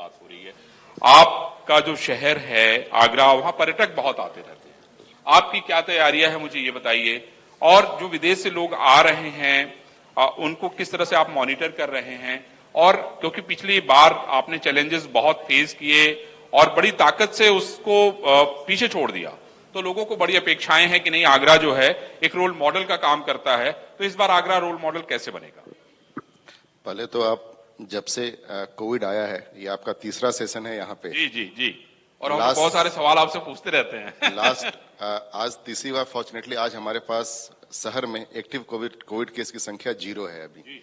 बात हो रही है। आपका जो शहर है आगरा, वहां पर्यटक बहुत आते रहते हैं, आपकी क्या तैयारियां है मुझे ये बताइए, और जो विदेश से लोग आ रहे हैं उनको किस तरह से आप मॉनिटर कर रहे हैं, और क्योंकि पिछली बार आपने चैलेंजेस बहुत फेस किए और बड़ी ताकत से उसको पीछे छोड़ दिया, तो लोगों को बड़ी अपेक्षाएं हैं कि नहीं आगरा जो है एक रोल मॉडल का काम करता है, तो इस बार आगरा रोल मॉडल कैसे बनेगा? पहले तो आप जब से कोविड आया है, ये आपका तीसरा सेशन है यहाँ पे। जी जी जी, और हम बहुत सारे सवाल आपसे पूछते रहते हैं। आज तीसरी बार फॉर्चुनेटली आज हमारे पास शहर में एक्टिव कोविड केस की संख्या 0 है अभी।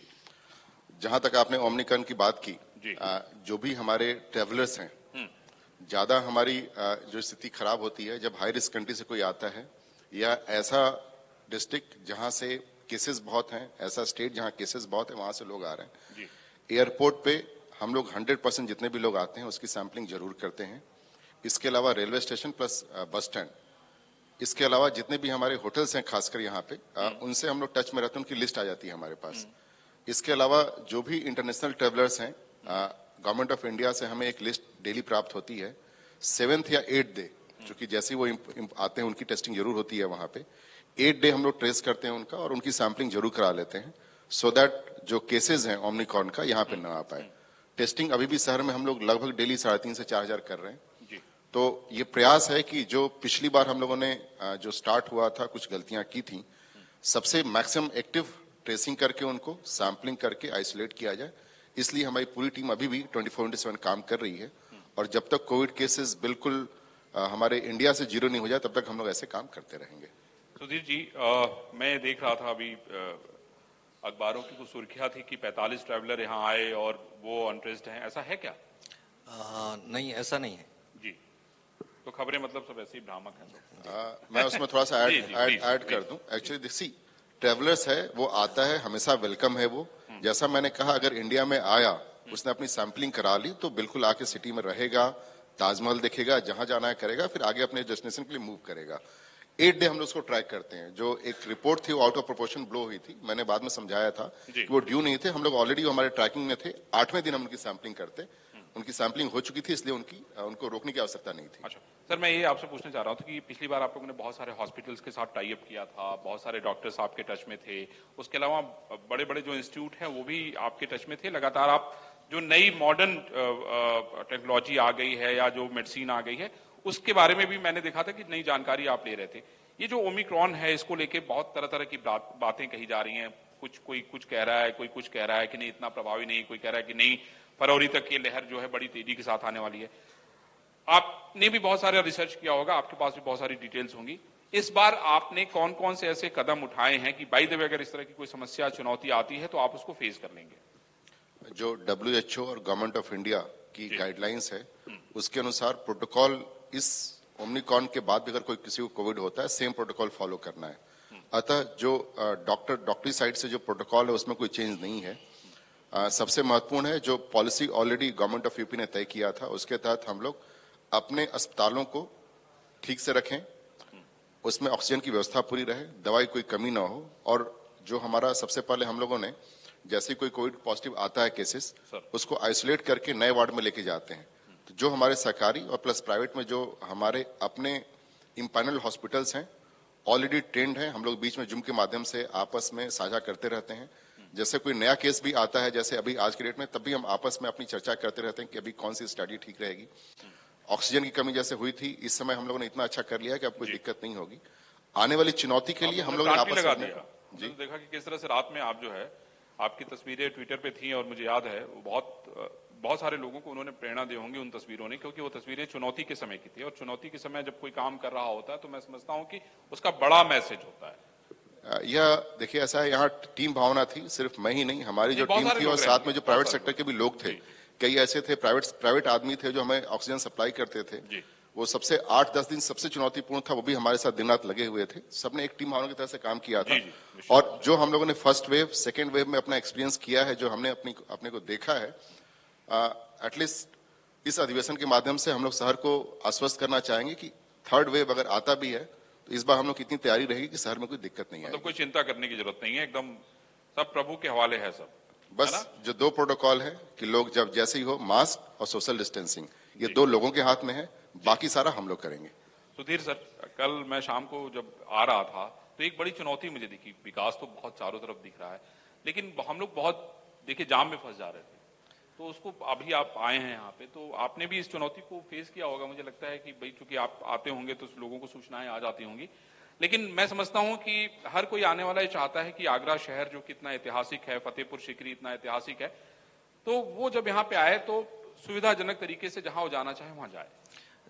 जहां तक आपने ओमनिकॉन की बात की, जो भी हमारे ट्रेवलर्स हैं, ज्यादा हमारी जो स्थिति खराब होती है जब हाई रिस्क कंट्री से कोई आता है या ऐसा डिस्ट्रिक्ट जहां से केसेस बहुत हैं, ऐसा स्टेट जहां केसेस बहुत है, वहां से लोग आ रहे हैं। एयरपोर्ट पे हम लोग 100% जितने भी लोग आते हैं उसकी सैंपलिंग जरूर करते हैं। इसके अलावा railway station plus bus stand, इसके अलावा जितने भी हमारे होटल्स हैं खासकर यहाँ पे, उनसे हम लोग टच में रहते हैं, उनकी लिस्ट आ जाती है हमारे पास। इसके अलावा जो भी इंटरनेशनल ट्रेवलर्स हैं, गवर्नमेंट ऑफ इंडिया से हमें एक लिस्ट डेली प्राप्त होती है। 7th या 8th डे, क्योंकि जैसे ही वो आते हैं उनकी टेस्टिंग जरूर होती है वहां पे। 8th डे हम लोग ट्रेस करते हैं उनका और उनकी सैंपलिंग जरूर करा लेते हैं, सो दैट जो केसेस हैं ओमनिकॉन का यहाँ पे ना आ पाए। टेस्टिंग अभी भी शहर में हम लोग लगभग डेली 3,500 से 4,000 कर रहे हैं। तो ये प्रयास है कि जो पिछली बार हम लोगों ने जो स्टार्ट हुआ था, कुछ गलतियां की थी, सबसे मैक्सिमम एक्टिव ट्रेसिंग करके उनको सैंपलिंग करके आइसोलेट किया जाए। इसलिए हमारी पूरी टीम अभी भी 24/7 काम कर रही है, और जब तक कोविड केसेस बिल्कुल हमारे इंडिया से 0 नहीं हो जाए तब तक हम लोग ऐसे काम करते रहेंगे। सुधीर जी, मैं देख रहा था अभी अखबारों की कुछ सुर्खियां थी कि 45 ट्रैवलर यहाँ आए और वो अनट्रेस्ड हैं, ऐसा है क्या? नहीं, ऐसा नहीं है जी, तो खबरें मतलब सब ऐसी भ्रामक हैं। मैं उसमें थोड़ा सा ऐड कर दूं। एक्चुअली देखिए, ट्रेवलर्स है वो आता है, हमेशा वेलकम है वो। जैसा मैंने कहा, अगर इंडिया में आया, उसने अपनी सैंपलिंग करा ली, तो बिल्कुल आके सिटी में रहेगा, ताजमहल देखेगा, जहां जाना है करेगा, फिर आगे अपने डेस्टिनेशन के लिए मूव करेगा। 8th डे हम लोग उसको ट्रैक करते हैं। जो एक रिपोर्ट थी वो आउट ऑफ प्रोपोर्शन ब्लो हुई थी, मैंने बाद में समझाया था कि वो ड्यू नहीं थे, हम लोग ऑलरेडी हमारे ट्रैकिंग में थे। 8वें दिन हम उनकी सैंपलिंग करते, उनकी सैंपलिंग हो चुकी थी, इसलिए उनको रोकने की आवश्यकता नहीं थी। अच्छा सर, मैं ये आपसे पूछना चाह रहा हूँ कि पिछली बार आप लोगों ने बहुत सारे हॉस्पिटल्स के साथ टाई अप किया था, बहुत सारे डॉक्टर्स आपके टच में थे, उसके अलावा बड़े बड़े जो इंस्टीट्यूट हैं वो भी आपके टच में थे। लगातार आप जो नई मॉडर्न टेक्नोलॉजी आ गई है या जो मेडिसिन आ गई है, उसके बारे में भी मैंने देखा था कि नई जानकारी आप ले रहे थे। ये जो ओमिक्रॉन है, इसको लेके बहुत तरह तरह की बातें कही जा रही हैं। कोई कुछ कह रहा है, कोई कुछ कह रहा है कि नहीं इतना प्रभावी नहीं, कोई कह रहा है कि नहीं फरवरी तक ये लहर जो है बड़ी तेजी के साथ आने वाली है। आपने भी बहुत सारा रिसर्च किया होगा, आपके पास भी बहुत सारी डिटेल्स होंगी। इस बार आपने कौन कौन से ऐसे कदम उठाए हैं कि बाय द वे अगर इस तरह की कोई समस्या चुनौती आती है तो आप उसको फेस कर लेंगे? जो WHO और गवर्नमेंट ऑफ इंडिया की गाइडलाइंस है, उसके अनुसार प्रोटोकॉल इस ओमनिकॉन के बाद भी अगर कोई किसी को कोविड होता है, सेम प्रोटोकॉल फॉलो करना है। अतः जो डॉक्टरी साइड से जो प्रोटोकॉल है उसमें कोई चेंज नहीं है। सबसे महत्वपूर्ण है जो policy already government of UP ने तय किया था, उसके तहत हम लोग अपने अस्पतालों को ठीक से रखें, उसमें ऑक्सीजन की व्यवस्था पूरी रहे, दवाई कोई कमी ना हो, और जो हमारा सबसे पहले हम लोगों ने जैसे कोई कोविड पॉजिटिव आता है केसेस, उसको आइसोलेट करके नए वार्ड में लेके जाते हैं। तो जो हमारे सरकारी और प्लस प्राइवेट में जो हमारे अपने इम्पैनल हॉस्पिटल्स हैं, ऑलरेडी ट्रेंड हैं, हम लोग बीच में जूम के माध्यम से आपस में साझा करते रहते हैं। जैसे कोई नया केस भी आता है, जैसे अभी आज के डेट में, तब भी हम आपस में अपनी चर्चा करते रहते हैं कि अभी कौन सी स्टडी ठीक रहेगी। ऑक्सीजन की कमी जैसे हुई थी, इस समय हम लोगों ने इतना अच्छा कर लिया कि अब कोई दिक्कत नहीं होगी। आने वाली चुनौती के लिए हम लोग आपस में जी देखा कि किस तरह से रात में आप जो है, आपकी तस्वीरें ट्विटर पे थी और मुझे याद है वो बहुत सारे लोगों को उन्होंने प्रेरणा दी होंगी उन तस्वीरों ने, क्योंकि वो तस्वीरें चुनौती के समय की थी, और चुनौती के समय जब कोई काम कर रहा होता है तो मैं समझता हूं कि उसका बड़ा मैसेज होता है। यह देखिए ऐसा है, यहाँ टीम भावना थी, सिर्फ मैं ही नहीं, हमारी जो टीम थी और साथ में जो प्राइवेट सेक्टर के भी लोग थे, कई ऐसे थे प्राइवेट आदमी थे जो हमें ऑक्सीजन सप्लाई करते थे। वो सबसे 8-10 दिन सबसे चुनौतीपूर्ण था, वो भी हमारे साथ दिन रात लगे हुए थे। सबने एक टीम भावना की तरह से काम किया था। और जो हम लोगों ने फर्स्ट वेव सेकेंड वेव में अपना एक्सपीरियंस किया है, जो हमने अपने को देखा है, एटलीस्ट इस अधिवेशन के माध्यम से हम लोग शहर को आश्वस्त करना चाहेंगे कि थर्ड वेव अगर आता भी है तो इस बार हम लोग कितनी तैयारी रहेगी कि शहर में कोई दिक्कत नहीं है। मतलब कोई चिंता करने की जरूरत नहीं है, एकदम सब प्रभु के हवाले है सब। बस जो 2 प्रोटोकॉल है कि लोग जब जैसे ही हो मास्क और सोशल डिस्टेंसिंग, ये 2 लोगों के हाथ में है, बाकी सारा हम लोग करेंगे। सुधीर सर, कल मैं शाम को जब आ रहा था तो एक बड़ी चुनौती मुझे दिखी। विकास तो बहुत चारों तरफ दिख रहा है, लेकिन हम लोग बहुत देखिए जाम में फंस जा रहे थे। तो उसको अभी आप आए हैं यहाँ पे, तो आपने भी इस चुनौती को फेस किया होगा। मुझे लगता है कि भाई चूंकि आप आते होंगे तो लोगों को सूचनाएं आ जाती होंगी, लेकिन मैं समझता हूं कि हर कोई आने वाला ये चाहता है कि आगरा शहर जो कितना ऐतिहासिक है, फतेहपुर सीकरी इतना ऐतिहासिक है, तो वो जब यहाँ पे आए तो सुविधाजनक तरीके से जहां वो जाना चाहे वहां जाए।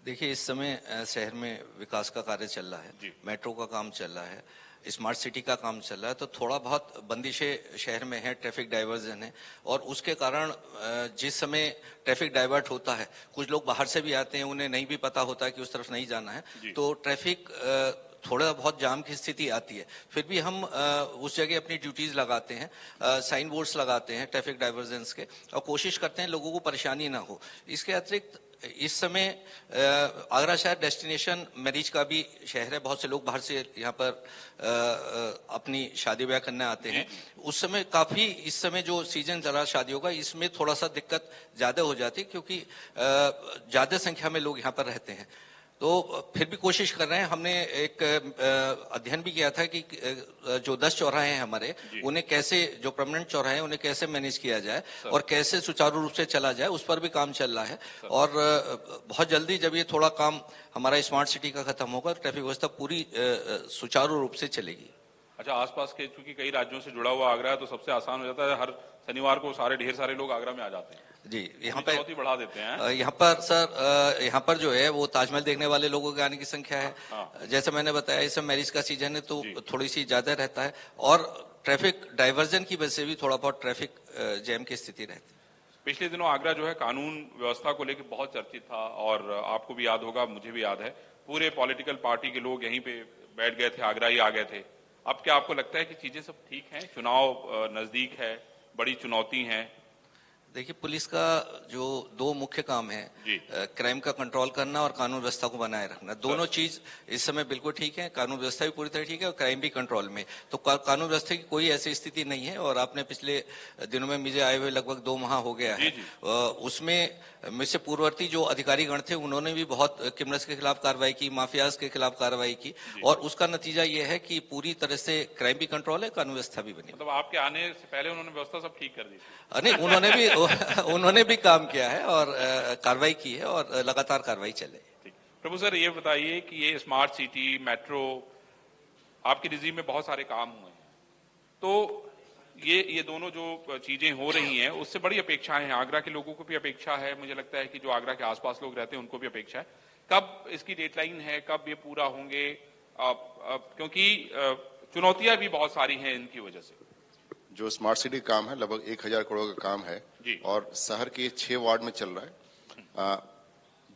देखिए, इस समय शहर में विकास का कार्य चल रहा है, मेट्रो का काम चल रहा है, स्मार्ट सिटी का काम चल रहा है, तो थोड़ा बहुत बंदिशें शहर में है, ट्रैफिक डाइवर्जन है, और उसके कारण जिस समय ट्रैफिक डाइवर्ट होता है, कुछ लोग बाहर से भी आते हैं, उन्हें नहीं भी पता होता है कि उस तरफ नहीं जाना है, तो ट्रैफिक थोड़ा बहुत जाम की स्थिति आती है। फिर भी हम उस जगह अपनी ड्यूटीज लगाते हैं, साइन बोर्ड्स लगाते हैं ट्रैफिक डाइवर्जेंस के, और कोशिश करते हैं लोगों को परेशानी ना हो। इसके अतिरिक्त इस समय आगरा शहर डेस्टिनेशन मैरिज का भी शहर है, बहुत से लोग बाहर से यहाँ पर अपनी शादी ब्याह करने आते हैं। उस समय काफी, इस समय जो सीजन चल रहा शादियों का, इसमें थोड़ा सा दिक्कत ज्यादा हो जाती है, क्योंकि ज्यादा संख्या में लोग यहाँ पर रहते हैं। तो फिर भी कोशिश कर रहे हैं। हमने एक अध्ययन भी किया था कि जो 10 चौराहे हैं हमारे, उन्हें कैसे, जो परमानेंट चौराहे हैं, उन्हें कैसे मैनेज किया जाए और कैसे सुचारू रूप से चला जाए, उस पर भी काम चल रहा है। और बहुत जल्दी जब ये थोड़ा काम हमारा स्मार्ट सिटी का खत्म होगा, ट्रैफिक व्यवस्था पूरी सुचारू रूप से चलेगी। अच्छा, आसपास के चूंकि कई राज्यों से जुड़ा हुआ आगरा है, तो सबसे आसान हो जाता है, हर शनिवार को ढेर सारे लोग आगरा में आ जाते हैं जी। यहाँ पे चुनौती बढ़ा देते हैं। यहाँ पर सर, यहाँ पर जो है वो ताजमहल देखने वाले लोगों के आने की संख्या है। जैसे मैंने बताया, इस समय मैरिज का सीजन है, तो थोड़ी सी ज्यादा रहता है, और ट्रैफिक डाइवर्जन की वजह से भी थोड़ा बहुत ट्रैफिक जैम की स्थिति रहती है। पिछले दिनों आगरा जो है कानून व्यवस्था को लेकर बहुत चर्चित था, और आपको भी याद होगा, मुझे भी याद है, पूरे पॉलिटिकल पार्टी के लोग यहीं पे बैठ गए थे, आगरा ही आ गए थे। अब क्या आपको लगता है कि चीजें सब ठीक हैं? चुनाव नजदीक है, बड़ी चुनौती है। देखिए, पुलिस का जो 2 मुख्य काम है, क्राइम का कंट्रोल करना और कानून व्यवस्था को बनाए रखना, दोनों चीज इस समय बिल्कुल ठीक है। कानून व्यवस्था भी पूरी तरह ठीक है और क्राइम भी कंट्रोल में। तो कानून व्यवस्था की कोई ऐसी स्थिति नहीं है। और आपने पिछले दिनों में मुझे आए हुए लगभग 2 माह हो गया है, उसमें मुझसे पूर्ववर्ती जो अधिकारीगण थे, उन्होंने भी बहुत क्रिमिनल्स के खिलाफ कार्रवाई की, माफियाज के खिलाफ कार्रवाई की, और उसका नतीजा ये है कि पूरी तरह से क्राइम भी कंट्रोल है, कानून व्यवस्था भी बनी। मतलब आपके आने से पहले उन्होंने व्यवस्था सब ठीक कर दी थी? नहीं, उन्होंने भी काम किया है और कार्रवाई की है, और लगातार कार्रवाई चले। प्रभु सर, ये बताइए कि ये स्मार्ट सिटी, मेट्रो, आपके रिजीम में बहुत सारे काम हुए हैं, तो ये दोनों जो चीजें हो रही हैं, उससे बड़ी अपेक्षाएं हैं। आगरा के लोगों को भी अपेक्षा है, मुझे लगता है कि जो आगरा के आसपास लोग रहते हैं उनको भी अपेक्षा है। कब इसकी डेडलाइन है, कब ये पूरा होंगे? क्योंकि चुनौतियां भी बहुत सारी हैं इनकी वजह से। जो स्मार्ट सिटी काम है, लगभग 1000 करोड़ का काम है, और शहर के 6 वार्ड में चल रहा है।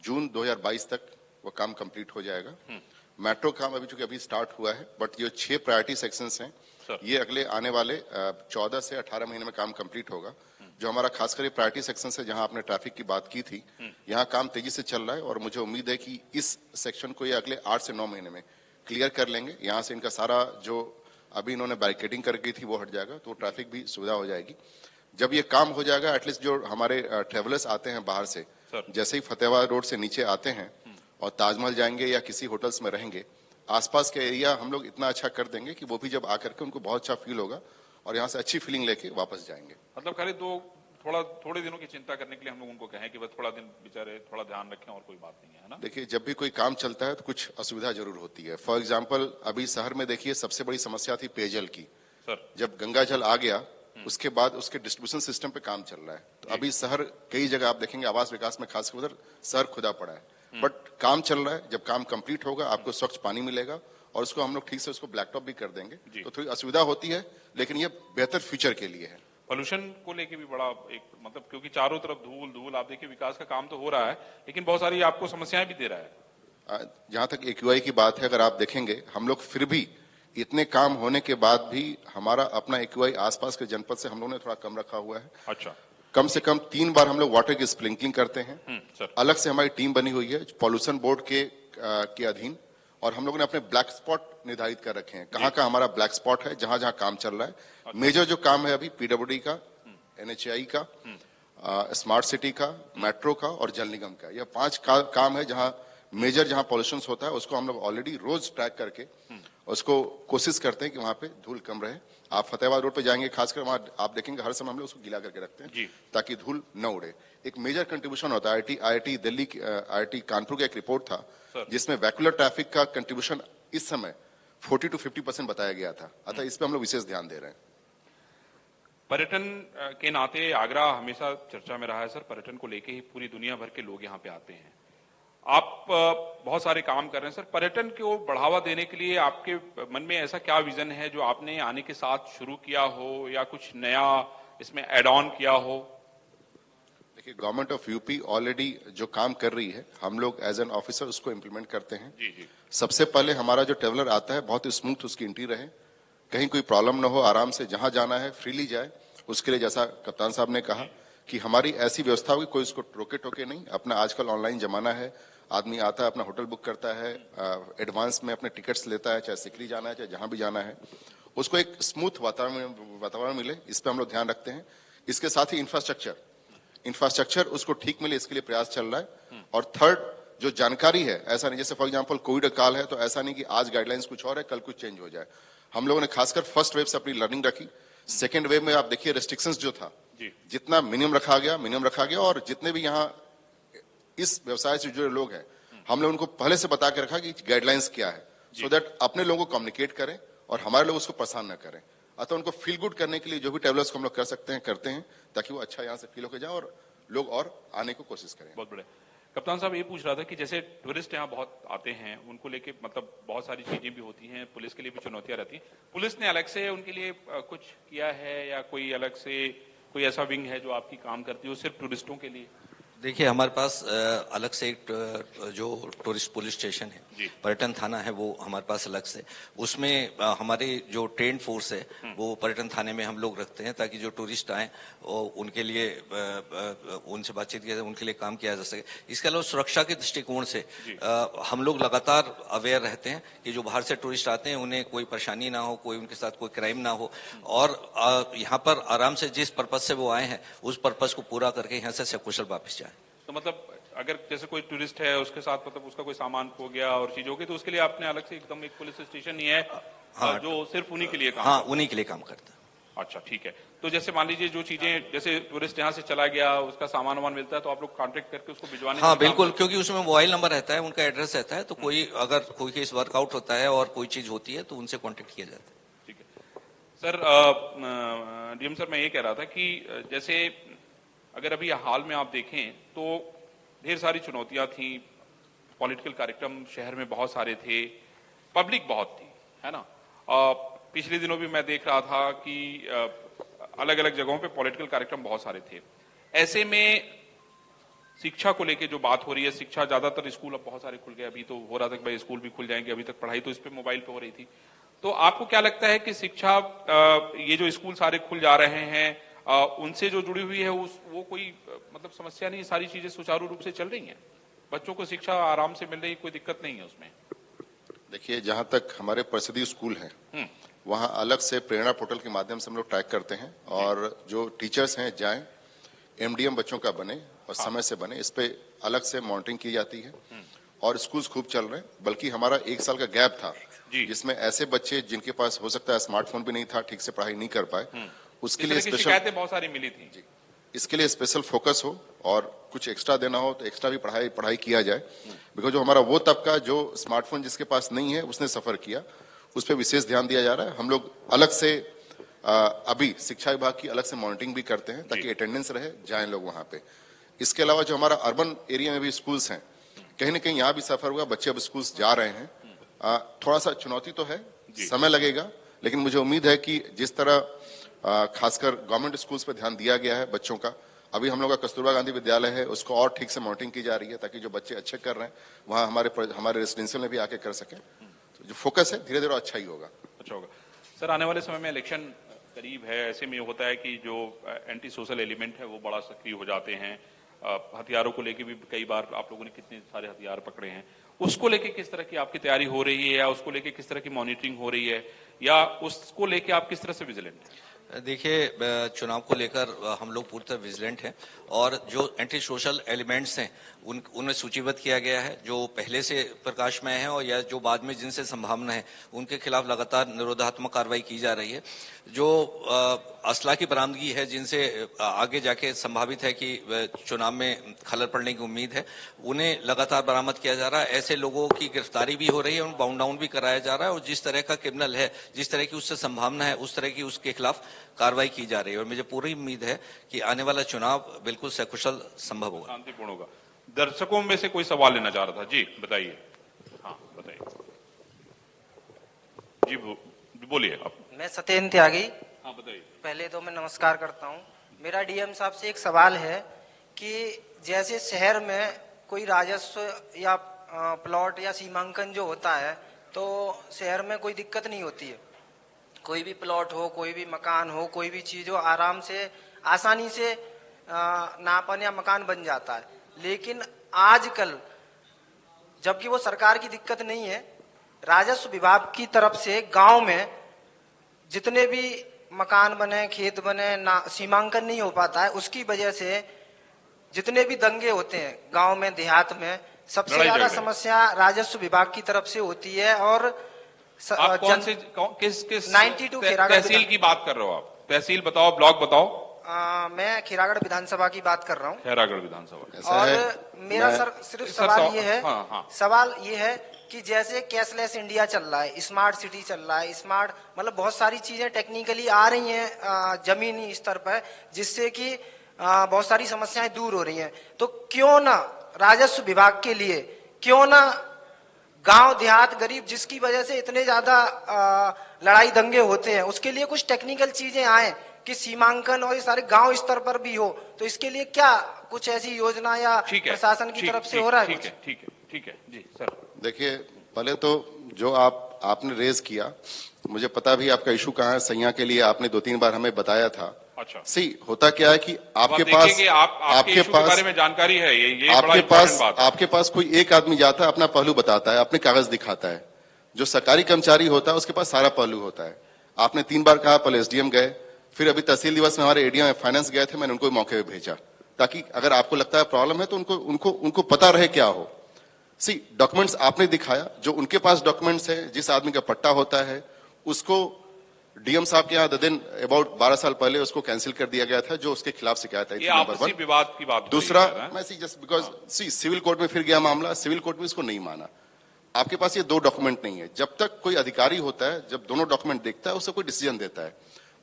जून 2022 तक वो काम कंप्लीट हो जाएगा। मेट्रो काम अभी स्टार्ट हुआ है, बट ये 6 प्रायोरिटी सेक्शंस हैं, ये अगले आने वाले 14 से 18 महीने में काम कंप्लीट होगा। जो हमारा खासकर प्रायोरिटी सेक्शन है, जहां आपने ट्रैफिक की बात की थी, यहाँ काम तेजी से चल रहा है, और मुझे उम्मीद है कि इस सेक्शन को ये अगले 8 से 9 महीने में क्लियर कर लेंगे। यहाँ से इनका सारा जो अभी इन्होंने बैरिकेडिंग कर गई थी वो हट जाएगा, तो ट्रैफिक भी सुविधा हो जाएगी। जब ये काम हो जाएगा, एटलीस्ट जो हमारे ट्रेवलर्स आते हैं बाहर से, जैसे ही फतेहाबाद रोड से नीचे आते हैं और ताजमहल जाएंगे या किसी होटल्स में रहेंगे, आसपास के एरिया हम लोग इतना अच्छा कर देंगे कि वो भी जब आकर के उनको बहुत अच्छा फील होगा, और यहाँ से अच्छी फीलिंग लेके वापस जाएंगे। मतलब खाली थोड़े दिनों की चिंता करने के लिए हम लोग उनको कहें कि बस थोड़ा दिन बेचारे थोड़ा ध्यान रखें, और कोई बात नहीं है ना? देखिए, जब भी कोई काम चलता है तो कुछ असुविधा जरूर होती है। फॉर एग्जाम्पल, अभी शहर में देखिए सबसे बड़ी समस्या थी पेयजल की। जब गंगा जल आ गया, उसके बाद उसके डिस्ट्रीब्यूशन सिस्टम पे काम चल रहा है। तो अभी शहर कई जगह आप देखेंगे, आवास विकास में खासकर उधर शहर खुदा पड़ा है, बट काम चल रहा है। जब काम कंप्लीट होगा, आपको स्वच्छ पानी मिलेगा, और उसको हम लोग ठीक से उसको ब्लैकटॉप भी कर देंगे। तो थोड़ी असुविधा होती है, लेकिन ये बेहतर फ्यूचर के लिए है। पोल्यूशन को लेके भी बड़ा एक मतलब, क्योंकि चारों तरफ धूल, आप देखिए विकास का काम तो हो रहा है, लेकिन बहुत सारी आपको समस्याएं भी दे रहा है। जहां तक एक्यूआई की बात है, अगर आप देखेंगे, हम लोग फिर भी इतने काम होने के बाद भी हमारा अपना एक्यूआई आसपास के जनपद से हम लोगों ने थोड़ा कम रखा हुआ है। अच्छा। कम से कम 3 बार हम लोग वाटर की स्प्रिंकलिंग करते हैं। अलग से हमारी टीम बनी हुई है पॉल्यूशन बोर्ड के अधीन, और हम लोगों ने अपने ब्लैक स्पॉट निर्धारित कर रखे हैं, कहाँ का हमारा ब्लैक स्पॉट है, जहां जहां काम चल रहा है। मेजर जो काम है अभी पीडब्ल्यूडी का, NHAI का, स्मार्ट सिटी का, मेट्रो का और जल निगम का। यह 5 काम है जहां मेजर जहां पॉल्यूशन होता है, उसको हम लोग ऑलरेडी रोज ट्रैक करके उसको कोशिश करते हैं कि वहां पे धूल कम रहे। आप फतेहाबाद रोड पे जाएंगे, खासकर वहां आप देखेंगे हर समय हम लोग उसको गीला करके रखते हैं ताकि धूल न उड़े। एक मेजर कंट्रीब्यूशन होता है IIT दिल्ली, IIT कानपुर का एक रिपोर्ट था जिसमें वैक्यूलर ट्रैफिक का कंट्रीब्यूशन इस समय 40 to 50% बताया गया था। अतः इस पे हम लोग विशेष ध्यान दे रहे हैं। पर्यटन के नाते आगरा हमेशा चर्चा में रहा है सर। पर्यटन को लेके ही पूरी दुनिया भर के लोग यहाँ पे आते हैं। आप बहुत सारे काम कर रहे हैं सर। पर्यटन को बढ़ावा देने के लिए आपके मन में ऐसा क्या विजन है जो आपने आने के साथ शुरू किया हो या कुछ नया इसमें एड ऑन किया हो? देखिए, गवर्नमेंट ऑफ यूपी ऑलरेडी जो काम कर रही है, हम लोग एज एन ऑफिसर उसको इम्प्लीमेंट करते हैं। जी। सबसे पहले हमारा जो ट्रेवलर आता है बहुत स्मूथ उसकी एंट्री रहे, कहीं कोई प्रॉब्लम न हो, आराम से जहां जाना है फ्रीली जाए। उसके लिए जैसा कप्तान साहब ने कहा कि हमारी ऐसी व्यवस्था होगी, कोई उसको रोके टोके नहीं। अपना आजकल ऑनलाइन जमाना है, आदमी आता है, अपना होटल बुक करता है, एडवांस में अपने टिकट्स लेता है, चाहे सिकरी जाना है चाहे जहां भी जाना है, उसको एक स्मूथ वातावरण मिले, इस पे हम लोग ध्यान रखते हैं। इसके साथ ही इंफ्रास्ट्रक्चर उसको ठीक मिले, इसके लिए प्रयास चल रहा है। और थर्ड, जो जानकारी है, ऐसा नहीं जैसे फॉर एग्जांपल कोविड काल है तो ऐसा नहीं कि आज गाइडलाइंस कुछ और है कल कुछ चेंज हो जाए। हम लोगों ने खासकर फर्स्ट वेव से अपनी लर्निंग रखी। सेकेंड वेव में आप देखिए रेस्ट्रिक्शंस जो था जितना मिनिमम रखा गया और जितने भी यहाँ इस व्यवसाय से जुड़े लोग हैं हमने उनको पहले से बता के रखा कि गाइडलाइंस क्या है, सो दैट अपने लोगों को कम्युनिकेट करें और हमारे लोग उसको परेशान न करें। अतः उनको फील गुड करने के लिए जो भी ट्रेवलर्स को हम लोग कर सकते हैं करते हैं, ताकि वो अच्छा यहाँ से फील होकर जाए और लोग और आने को कोशिश करें। बहुत बड़े कप्तान साहब, ये पूछ रहा था कि जैसे टूरिस्ट यहाँ बहुत आते हैं, उनको लेके मतलब बहुत सारी चीजें भी होती हैं, पुलिस के लिए भी चुनौतियां रहती हैं। पुलिस ने अलग से उनके लिए कुछ किया है या कोई अलग से कोई ऐसा विंग है जो आपकी काम करती है सिर्फ टूरिस्टों के लिए? देखिए, हमारे पास अलग से एक जो टूरिस्ट पुलिस स्टेशन है, पर्यटन थाना है, वो हमारे पास अलग से। उसमें हमारे जो ट्रेन फोर्स है वो पर्यटन थाने में हम लोग रखते हैं, ताकि जो टूरिस्ट आए उनके लिए उनसे बातचीत किया जाए, उनके लिए काम किया जा सके। इसके अलावा सुरक्षा के दृष्टिकोण से हम लोग लगातार अवेयर रहते हैं कि जो बाहर से टूरिस्ट आते हैं उन्हें कोई परेशानी ना हो, कोई उनके साथ कोई क्राइम ना हो, और यहाँ पर आराम से जिस पर्पज से वो आए हैं उस पर्पज को पूरा करके यहाँ से सकुशल वापस जाए। तो मतलब अगर जैसे कोई टूरिस्ट है, उसके साथ मतलब उसका कोई सामान खो गया और चीज हो गई, तो उसके लिए आपने अलग से एकदम एक पुलिस स्टेशन ही है जो सिर्फ उन्हीं के लिए काम उन्हीं के लिए काम करता है। अच्छा, ठीक है। तो जैसे मान लीजिए जो चीजें, जैसे टूरिस्ट यहाँ से चला गया, उसका सामान वामान मिलता है, तो आप लोग कांटेक्ट करके उसको भिजवाने? बिल्कुल, क्योंकि उसमें मोबाइल नंबर रहता है, उनका एड्रेस रहता है, तो कोई अगर कोई केस वर्कआउट होता है और कोई चीज होती है तो उनसे कॉन्टेक्ट किया जाता है। ठीक है सर। डीएम सर, मैं ये कह रहा था कि जैसे अगर अभी हाल में आप देखें तो ढेर सारी चुनौतियां थी, पॉलिटिकल कार्यक्रम शहर में बहुत सारे थे, पब्लिक बहुत थी, है ना। पिछले दिनों भी मैं देख रहा था कि अलग अलग जगहों पे पॉलिटिकल कार्यक्रम बहुत सारे थे। ऐसे में शिक्षा को लेके जो बात हो रही है, शिक्षा ज्यादातर स्कूल अब बहुत सारे खुल गए, अभी तो हो रहा था कि भाई स्कूल भी खुल जाएंगे, अभी तक पढ़ाई तो इस पे मोबाइल पे हो रही थी। तो आपको क्या लगता है कि शिक्षा, ये जो स्कूल सारे खुल जा रहे हैं, उनसे जो जुड़ी हुई है वो कोई मतलब समस्या नहीं, सारी चीजें सुचारू रूप से चल रही हैं, बच्चों को शिक्षा आराम से मिल रही, कोई दिक्कत नहीं है उसमें? देखिए, जहां तक हमारे परिषदीय स्कूल हैं वहां अलग से प्रेरणा पोर्टल के माध्यम से हम लोग ट्रैक करते हैं, और जो टीचर्स हैं जाएं, MDM बच्चों का बने और समय से बने, इस पे अलग से मॉनिटरिंग की जाती है। और स्कूल्स खूब चल रहे हैं, बल्कि हमारा 1 साल का गैप था जिसमें ऐसे बच्चे जिनके पास हो सकता है स्मार्टफोन भी नहीं था, ठीक से पढ़ाई नहीं कर पाए, उसके लिए स्पेशल शिकायतें बहुत सारी मिली थी। इसके लिए स्पेशल फोकस हो और कुछ एक्स्ट्रा देना हो तो एक्स्ट्रा भी पढ़ाई किया जाए। बिकॉज जो हमारा वो तबका जो स्मार्टफोन जिसके पास नहीं है उसने सफर किया, उस पर विशेष ध्यान दिया जा रहा है। हम लोग अलग से अभी शिक्षा विभाग की अलग से मॉनिटरिंग भी करते हैं ताकि अटेंडेंस रहे, जाएं लोग वहां पे। इसके अलावा जो हमारा अर्बन एरिया में भी स्कूल्स हैं, कहीं ना कहीं यहाँ भी सफर हुआ, बच्चे अब स्कूल्स जा रहे हैं। थोड़ा सा चुनौती तो है, समय लगेगा, लेकिन मुझे उम्मीद है कि जिस तरह खासकर गवर्नमेंट स्कूल्स पर ध्यान दिया गया है बच्चों का, अभी हम लोग का कस्तूरबा गांधी विद्यालय है, उसको और ठीक से मॉनिटरिंग की जा रही है ताकि जो बच्चे अच्छे कर रहे हैं वहाँ हमारे रेसिडेंशियल में भी आके कर सकें। तो जो फोकस है धीरे धीरे अच्छा ही होगा। अच्छा होगा सर। आने वाले समय में इलेक्शन करीब है, ऐसे में होता है कि जो एंटी सोशल एलिमेंट है वो बड़ा सक्रिय हो जाते हैं। हथियारों को लेके भी कई बार आप लोगों ने कितने सारे हथियार पकड़े हैं, उसको लेके किस तरह की आपकी तैयारी हो रही है, या उसको लेके किस तरह की मॉनिटरिंग हो रही है, या उसको लेके आप किस तरह से विजिलेंट हैं? देखिए, चुनाव को लेकर हम लोग पूरी तरह विजिलेंट हैं और जो एंटी सोशल एलिमेंट्स हैं उन्हें सूचीबद्ध किया गया है, जो पहले से प्रकाश में है और या जो बाद में जिनसे संभावना है उनके खिलाफ लगातार निरोधात्मक कार्रवाई की जा रही है। जो असला की बरामदगी है, जिनसे आगे जाके संभावित है कि चुनाव में खलल पड़ने की उम्मीद है, उन्हें लगातार बरामद किया जा रहा है। ऐसे लोगों की गिरफ्तारी भी हो रही है, उन्हें बाउंड डाउन भी कराया जा रहा है और जिस तरह का क्रिमिनल है, जिस तरह की उससे संभावना है, उस तरह की उसके खिलाफ कार्रवाई की जा रही है और मुझे पूरी उम्मीद है कि आने वाला चुनाव बिल्कुल सकुशल संभव होगा, शांतिपूर्ण होगा। दर्शकों में से कोई सवाल लेना चाह रहा था? जी बताइए। हाँ बताइए जी, बोलिए आप। मैं सत्येंद्र त्यागी। हाँ बताइए। पहले तो मैं नमस्कार करता हूँ। मेरा डीएम साहब से एक सवाल है कि जैसे शहर में कोई राजस्व या प्लॉट या सीमांकन जो होता है तो शहर में कोई दिक्कत नहीं होती है। कोई भी प्लॉट हो, कोई भी मकान हो, कोई भी चीज हो, आराम से आसानी से नापन या मकान बन जाता है। लेकिन आजकल जबकि वो सरकार की दिक्कत नहीं है, राजस्व विभाग की तरफ से गांव में जितने भी मकान बने, खेत बने, सीमांकन नहीं हो पाता है। उसकी वजह से जितने भी दंगे होते हैं गांव में, देहात में, सबसे ज्यादा समस्या राजस्व विभाग की तरफ से होती है। और आप किस 92 तहसील की बात कर रहे हो? आप तहसील बताओ, ब्लॉक बताओ। मैं खैरागढ़ विधानसभा की बात कर रहा हूँ। खैरागढ़ विधानसभा। और मेरा सिर्फ सवाल ये है, हाँ। सवाल ये है कि जैसे कैशलेस इंडिया चल रहा है, स्मार्ट सिटी चल रहा है, स्मार्ट मतलब बहुत सारी चीजें टेक्निकली आ रही हैं जमीनी स्तर पर, जिससे कि बहुत सारी समस्याएं दूर हो रही हैं। तो क्यों ना राजस्व विभाग के लिए, क्यों ना गांव देहात गरीब जिसकी वजह से इतने ज्यादा लड़ाई दंगे होते हैं, उसके लिए कुछ टेक्निकल चीजें आए कि सीमांकन और ये सारे गांव स्तर पर भी हो। तो इसके लिए क्या कुछ ऐसी योजना या प्रशासन की तरफ से हो रहा है? ठीक है जी सर। देखिए, पहले तो जो आपने रेज किया, मुझे पता भी आपका इशू कहाँ है। सैया के लिए आपने 2-3 बार हमें बताया था। अच्छा। सी होता क्या है कि आपके पास आपके पास बारे में जानकारी है, ये आपके पास कोई एक आदमी जाता है, अपना पहलू बताता है, अपने कागज दिखाता है। जो सरकारी कर्मचारी होता है उसके पास सारा पहलू होता है। आपने 3 बार कहा, पहले एसडीएम गए, फिर अभी तहसील दिवस में हमारे एडीएम फाइनेंस गए थे, मैंने उनको मौके पे भेजा ताकि अगर आपको लगता है प्रॉब्लम है तो उनको पता रहे क्या हो। सी डॉक्यूमेंट्स आपने दिखाया, जो उनके पास डॉक्यूमेंट्स है, जिस आदमी का पट्टा होता है उसको डीएम साहब के यहाँ दिन अबाउट 12 साल पहले उसको कैंसिल कर दिया गया था, जो उसके खिलाफ शिकायत आई थी। आपसी विवाद की बात। दूसरा, मैं जस्ट बिकॉज सिविल कोर्ट में फिर गया मामला, सिविल कोर्ट में इसको नहीं माना। आपके पास ये 2 डॉक्यूमेंट नहीं है। जब तक कोई अधिकारी होता है, जब दोनों डॉक्यूमेंट देखता है, उससे कोई डिसीजन देता है।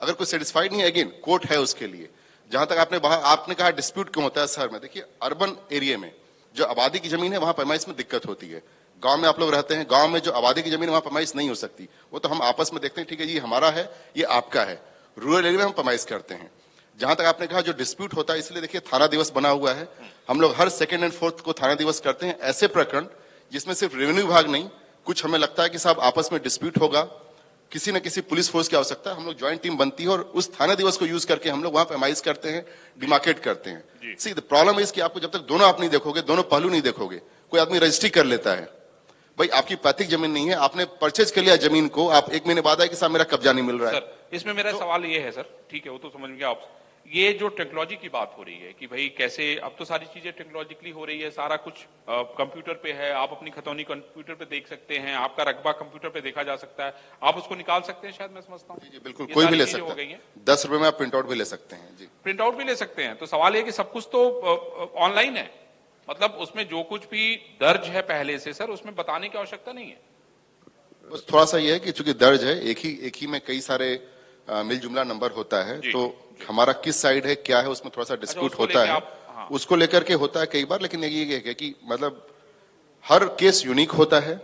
अगर कोई सेटिस्फाइड नहीं है, अगेन कोर्ट है उसके लिए। जहां तक आपने कहा डिस्प्यूट क्यों होता है शहर में, देखिए अर्बन एरिया में जो आबादी की जमीन है वहां पैमाइश में दिक्कत होती है। गांव में आप लोग रहते हैं, गांव में जो आबादी की जमीन वहां पैमाइश नहीं हो सकती, वो तो हम आपस में देखते हैं, ठीक है जी हमारा है, ये आपका है। रूरल एरिया में हम पैमाइश करते हैं। जहां तक आपने कहा जो डिस्प्यूट होता है, इसलिए देखिए थाना दिवस बना हुआ है। हम लोग हर 2nd और 4th को थाना दिवस करते हैं। ऐसे प्रकरण जिसमें सिर्फ रेवेन्यू विभाग नहीं, कुछ हमें लगता है कि साहब आपस में डिस्प्यूट होगा, किसी न किसी पुलिस फोर्स की आवश्यकता है, हम लोग ज्वाइंट टीम बनती है और उस थाना दिवस को यूज करके हम लोग वहां पैमाइश करते हैं, डिमार्केट करते हैं। सी द प्रॉब्लम इज कि आपको जब तक दोनों आप नहीं देखोगे, दोनों पहलू नहीं देखोगे, कोई आदमी रजिस्ट्री कर लेता है, भाई आपकी पैतृक जमीन नहीं है, आपने परचेज कर लिया जमीन को, आप 1 महीने बाद आए कि साहब मेरा कब्जा नहीं मिल रहा है। सर इसमें मेरा सवाल ये है सर, ठीक है वो तो समझ गया आप, ये जो टेक्नोलॉजी की बात हो रही है कि भाई कैसे अब तो सारी चीजें टेक्नोलॉजिकली हो रही है, सारा कुछ कंप्यूटर पे है, आप अपनी खतौनी कंप्यूटर पे देख सकते हैं, आपका रकबा कंप्यूटर पे देखा जा सकता है, आप उसको निकाल सकते हैं, शायद मैं समझता हूँ। जी बिल्कुल, कोई भी ले सकता है। 10 रुपए में आप प्रिंट आउट भी ले सकते हैं। जी प्रिंट आउट भी ले सकते हैं। तो सवाल ये कि सब कुछ तो ऑनलाइन है, मतलब उसमें जो कुछ भी दर्ज है पहले से सर, उसमें बताने की आवश्यकता नहीं है। बस थोड़ा सा ये है कि चूंकि दर्ज है, एक ही में कई सारे मिल जुमला नंबर होता है, तो हमारा किस साइड है क्या है उसमें थोड़ा सा डिस्प्यूट होता है। हाँ। उसको लेकर के होता है कई बार, लेकिन ये है कि मतलब हर केस यूनिक होता है।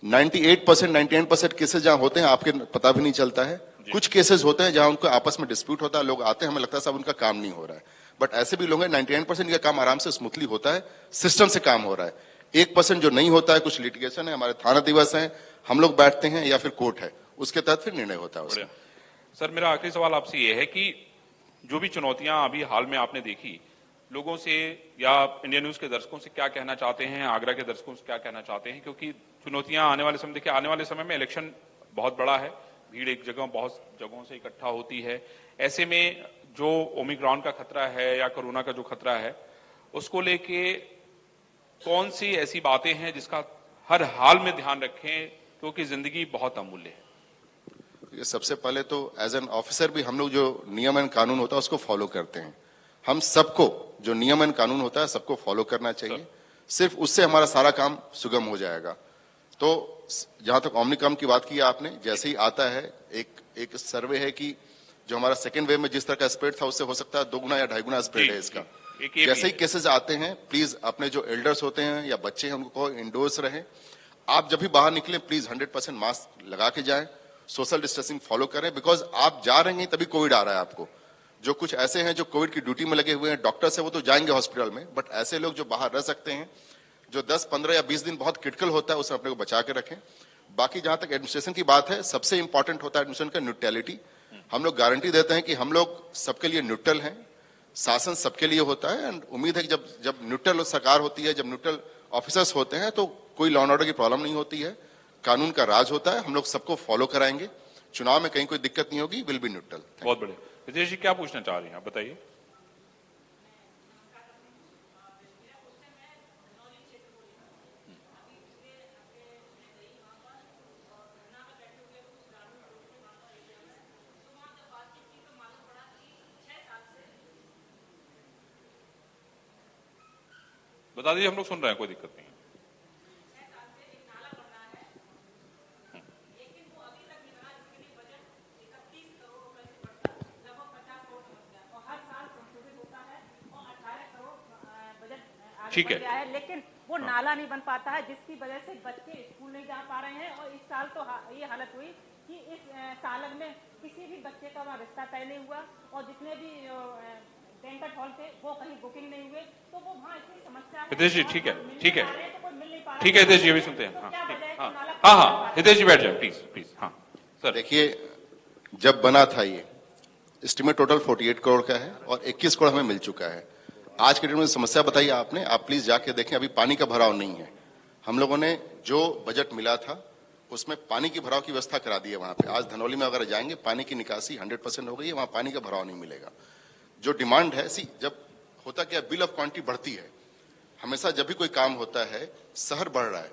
98% 99% केसेस जहां होते हैं आपके पता भी नहीं चलता है। कुछ केसेस होते हैं जहां उनको आपस में डिस्प्यूट होता है, लोग आते हैं, हमें लगता है साहब उनका काम नहीं हो रहा है, बट ऐसे भी लोग हैं 99% का काम आराम से स्मूथली होता है, सिस्टम से काम हो रहा है। 1% जो नहीं होता है, कुछ लिटिगेशन है, हमारे थाना दिवस है, हम लोग बैठते हैं या फिर कोर्ट है, उसके तहत फिर निर्णय होता है उसमें। सर मेरा आखिरी सवाल आपसे ये है कि जो भी चुनौतियां अभी हाल में आपने देखी, लोगों से या इंडिया न्यूज के दर्शकों से क्या कहना चाहते हैं, आगरा के दर्शकों से क्या कहना चाहते हैं, क्योंकि चुनौतियां आने वाले समय, देखिए आने वाले समय में इलेक्शन बहुत बड़ा है, भीड़ एक जगह बहुत जगहों से इकट्ठा होती है। ऐसे में जो ओमिक्रॉन का खतरा है या कोरोना का जो खतरा है, उसको लेके कौन सी ऐसी बातें हैं जिसका हर हाल में ध्यान रखें, क्योंकि जिंदगी बहुत अमूल्य है। ये सबसे पहले तो एज एन ऑफिसर भी हम लोग जो नियम एंड कानून होता है उसको फॉलो करते हैं। हम सबको जो नियम एंड कानून होता है सबको फॉलो करना चाहिए, सिर्फ उससे हमारा सारा काम सुगम हो जाएगा। तो जहां तक ओमिक्रॉन की बात की आपने, जैसे ही आता है एक सर्वे है कि जो हमारा सेकेंड वेव में जिस तरह का स्प्रेड था उससे हो सकता है 2 गुना या 2.5 गुना स्प्रेड है इसका। जैसे ही केसेस आते हैं, प्लीज अपने जो एल्डर्स होते हैं या बच्चे हैं उनको इंडोर्स रहें। आप जब भी बाहर निकलें प्लीज 100% मास्क लगा के जाएं, सोशल डिस्टेंसिंग फॉलो करें, बिकॉज आप जा रहे हैं तभी कोविड आ रहा है आपको। जो कुछ ऐसे हैं जो कोविड की ड्यूटी में लगे हुए हैं, डॉक्टर्स है, वो तो जाएंगे हॉस्पिटल में, बट ऐसे लोग जो बाहर रह सकते हैं, जो 10, 15 या 20 दिन बहुत क्रिटिकल होता है, उसे अपने को बचा के रखें। बाकी जहां तक एडमिनिस्ट्रेशन की बात है, सबसे इंपॉर्टेंट होता है एडमिनिस्ट्रेशन का न्यूट्रलिटी। हम लोग गारंटी देते हैं कि हम लोग सबके लिए न्यूट्रल हैं, शासन सबके लिए होता है, एंड उम्मीद है कि जब न्यूट्रल सरकार होती है, जब न्यूट्रल ऑफिसर्स होते हैं, तो कोई लॉ एंड ऑर्डर की प्रॉब्लम नहीं होती है, कानून का राज होता है। हम लोग सबको फॉलो कराएंगे, चुनाव में कहीं कोई दिक्कत नहीं होगी, विल बी न्यूट्रल। बहुत बढ़िया। रितेश जी क्या पूछना चाह रही हैं, आप बताइए। बता दीजिए, हम लोग सुन रहे हैं, कोई दिक्कत नहीं है। ठीक है, लेकिन वो नाला नहीं बन पाता है, जिसकी वजह से बच्चे स्कूल नहीं जा पा रहे हैं। और इस साल तो ये हालत हुई कि इस सालन में किसी भी बच्चे का वहाँ रिश्ता तय नहीं हुआ, और जितने भी बैंक्वेट हॉल थे वो कहीं बुकिंग नहीं हुए, तो वो वहाँ इतनी समस्या है। हितेश जी ठीक है, ठीक है, तो मिल नहीं पा रहा। ठीक है हितेश जी, अभी सुनते हैं। हाँ, हितेश जी बैठ जाए प्लीज प्लीज। हाँ सर। देखिए, जब बना था ये एस्टिमेट टोटल 48 करोड़ का है और 21 करोड़ हमें मिल चुका है। आज के डेट में समस्या बताइए आपने, आप प्लीज जाके देखें, अभी पानी का भराव नहीं है। हम लोगों ने जो बजट मिला था उसमें पानी की भराव की व्यवस्था करा दी है वहां पे। आज धनौली में अगर जाएंगे, पानी की निकासी 100% हो गई है, वहां पानी का भराव नहीं मिलेगा। जो डिमांड है, जब होता क्या, बिल ऑफ क्वांटिटी बढ़ती है हमेशा। जब भी कोई काम होता है, शहर बढ़ रहा है,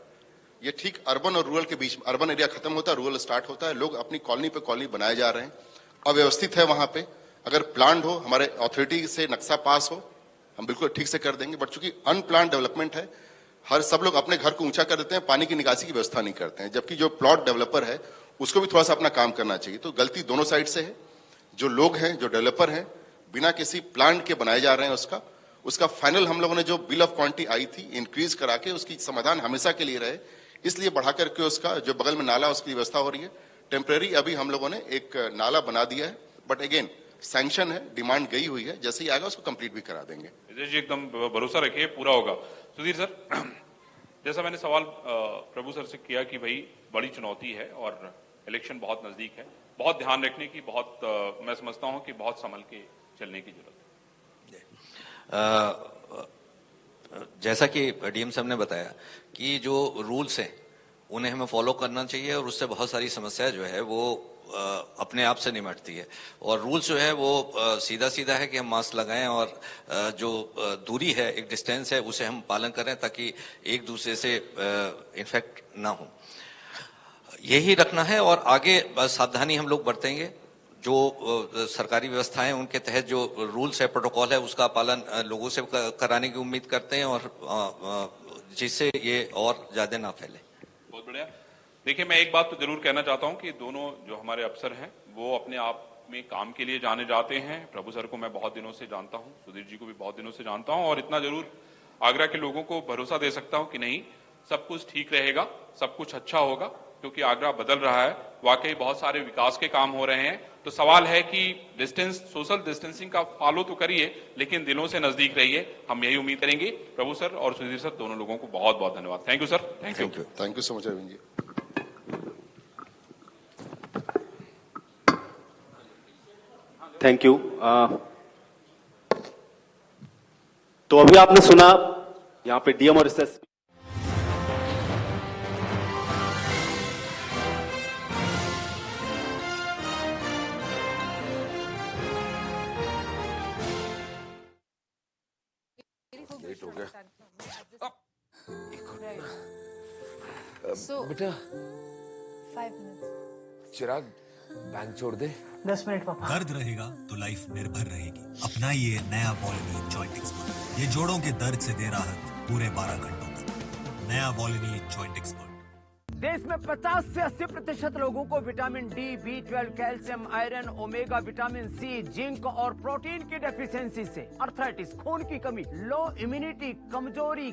ये ठीक अर्बन और रूरल के बीच में, अर्बन एरिया खत्म होता है, रूरल स्टार्ट होता है, लोग अपनी कॉलोनी पे कॉलोनी बनाए जा रहे हैं, अव्यवस्थित है वहां पे। अगर प्लान हो, हमारे अथॉरिटी से नक्शा पास हो, हम बिल्कुल ठीक से कर देंगे, बट चूंकि अनप्लान डेवलपमेंट है, सब लोग अपने घर को ऊंचा कर देते हैं, पानी की निकासी की व्यवस्था नहीं करते हैं, जबकि जो प्लॉट डेवलपर है उसको भी थोड़ा सा अपना काम करना चाहिए। तो गलती दोनों साइड से है, जो लोग हैं, जो डेवलपर हैं, बिना किसी प्लान के बनाए जा रहे हैं। उसका फाइनल हम लोगों ने जो बिल ऑफ क्वांटिटी आई थी इंक्रीज करा के उसकी समाधान हमेशा के लिए रहे, इसलिए बढ़ा करके उसका जो बगल में नाला उसकी व्यवस्था हो रही है। टेम्परेरी अभी हम लोगों ने एक नाला बना दिया है, बट अगेन सैंक्शन है, डिमांड गई हुई है, जैसे ही आएगा उसको कंप्लीट भी करा देंगे। विजय जी एकदम भरोसा रखिए, पूरा होगा। सुधीर सर, जैसा मैंने सवाल प्रभु सर से किया कि भाई बड़ी चुनौती है और इलेक्शन बहुत नजदीक है, बहुत ध्यान रखने की, बहुत मैं समझता हूं कि बहुत संभल के चलने की जरूरत है। जैसा कि डीएम साहब ने बताया कि जो रूल्स हैं उन्हें हमें फॉलो करना चाहिए, और उससे बहुत सारी समस्या जो है वो अपने आप से निमटती है। और रूल्स जो है वो सीधा सीधा है कि हम मास्क लगाएं और जो दूरी है, एक डिस्टेंस है, उसे हम पालन करें ताकि एक दूसरे से इन्फेक्ट ना हो, यही रखना है। और आगे सावधानी हम लोग बरतेंगे, जो सरकारी व्यवस्थाएं उनके तहत जो रूल्स है, प्रोटोकॉल है, उसका पालन लोगों से कराने की उम्मीद करते हैं, और जिससे ये और ज्यादा ना फैले। बहुत बढ़िया। देखिए, मैं एक बात तो जरूर कहना चाहता हूं कि दोनों जो हमारे अफसर हैं वो अपने आप में काम के लिए जाने जाते हैं। प्रभु सर को मैं बहुत दिनों से जानता हूं, सुधीर जी को भी बहुत दिनों से जानता हूं, और इतना जरूर आगरा के लोगों को भरोसा दे सकता हूं कि नहीं, सब कुछ ठीक रहेगा, सब कुछ अच्छा होगा, क्योंकि आगरा बदल रहा है। वाकई बहुत सारे विकास के काम हो रहे हैं। तो सवाल है कि डिस्टेंस, सोशल डिस्टेंसिंग का फॉलो तो करिए, लेकिन दिलों से नजदीक रहिए। हम यही उम्मीद करेंगे। प्रभु सर और सुधीर सर दोनों लोगों को बहुत बहुत धन्यवाद। Thank you sir. Thank you so much Arvind ji. Thank you. तो अभी आपने सुना यहाँ पे डीएम और एसएसपी लेट हो गया। बेटा 5 minutes. चिराग बैंक छोड़ दे। 10 मिनट पापा। दर्द रहेगा तो लाइफ निर्भर रहेगी। अपनाइए नया वॉलिनी जॉइंट एक्सपर्ट। ये जोड़ों के दर्द से दे राहत पूरे 12 घंटों तक। नया वॉलिनी जॉइंट एक्सपर्ट। देश में 50 से 80% लोगों को vitamin D, B12, calcium, iron, omega, vitamin C, zinc और प्रोटीन की डेफिशिएंसी से अर्थराइटिस, खून की कमी, लो इम्यूनिटी, कमजोरी,